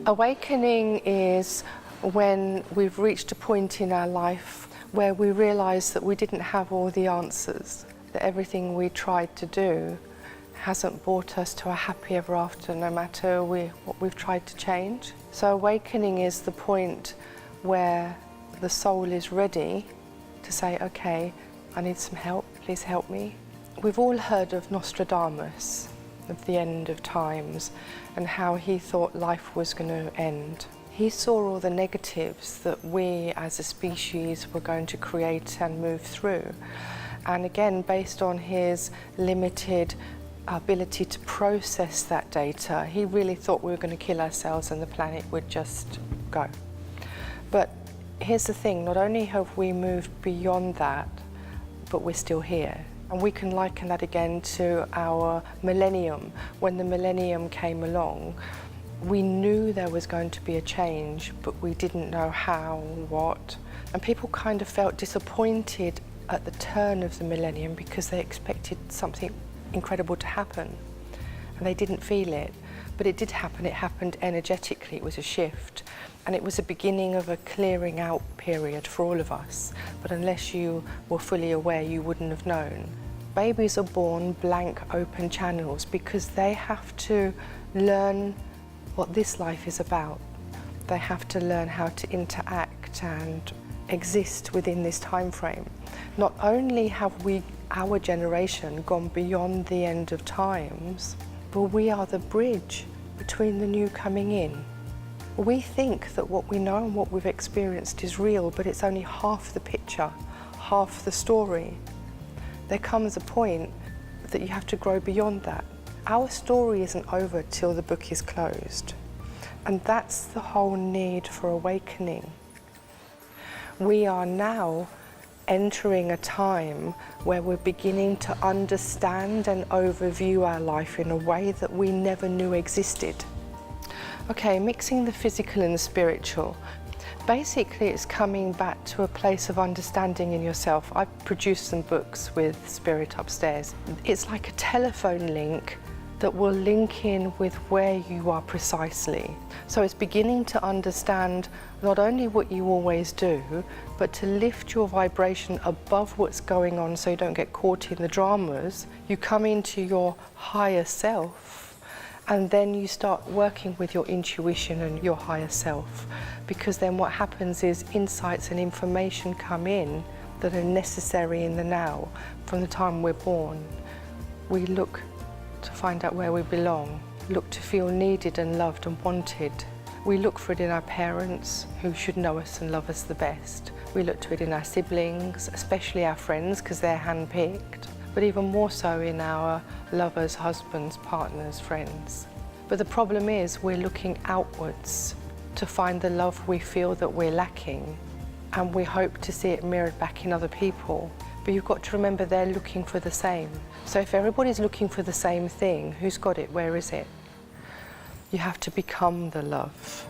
Awakening is when we've reached a point in our life where we realise that we didn't have all the answers, that everything we tried to do hasn't brought us to a happy ever after, no matter what we've tried to change. So awakening is the point where the soul is ready to say, okay, I need some help, please help me. We've all heard of Nostradamus, of the end of times, and how he thought life was going to end. He saw all the negatives that we as a species were going to create and move through. And again, based on his limited ability to process that data, he really thought we were going to kill ourselves and the planet would just go. But here's the thing, not only have we moved beyond that, but we're still here. And we can liken that again to our millennium. When the millennium came along, we knew there was going to be a change, but we didn't know how, what. And people kind of felt disappointed at the turn of the millennium because they expected something incredible to happen. And they didn't feel it. But it did happen. It happened energetically. It was a shift. And it was the beginning of a clearing out period for all of us. But unless you were fully aware, you wouldn't have known. Babies are born blank, open channels because they have to learn what this life is about. They have to learn how to interact and exist within this time frame. Not only have we, our generation, gone beyond the end of times, but we are the bridge between the new coming in. We think that what we know and what we've experienced is real, but it's only half the picture, half the story. There comes a point that you have to grow beyond that. Our story isn't over till the book is closed. And that's the whole need for awakening. We are now entering a time where we're beginning to understand and overview our life in a way that we never knew existed. Okay, mixing the physical and the spiritual. Basically, it's coming back to a place of understanding in yourself. I've produced some books with Spirit upstairs. It's like a telephone link that will link in with where you are precisely. So it's beginning to understand not only what you always do, but to lift your vibration above what's going on so you don't get caught in the dramas. You come into your higher self, and then you start working with your intuition and your higher self. Because then what happens is insights and information come in that are necessary in the now. From the time we're born, we look to find out where we belong, look to feel needed and loved and wanted. We look for it in our parents, who should know us and love us the best. We look to it in our siblings, especially our friends, because they're handpicked, but even more so in our lovers, husbands, partners, friends. But the problem is we're looking outwards to find the love we feel that we're lacking, and we hope to see it mirrored back in other people. But you've got to remember they're looking for the same. So if everybody's looking for the same thing, who's got it? Where is it? You have to become the love.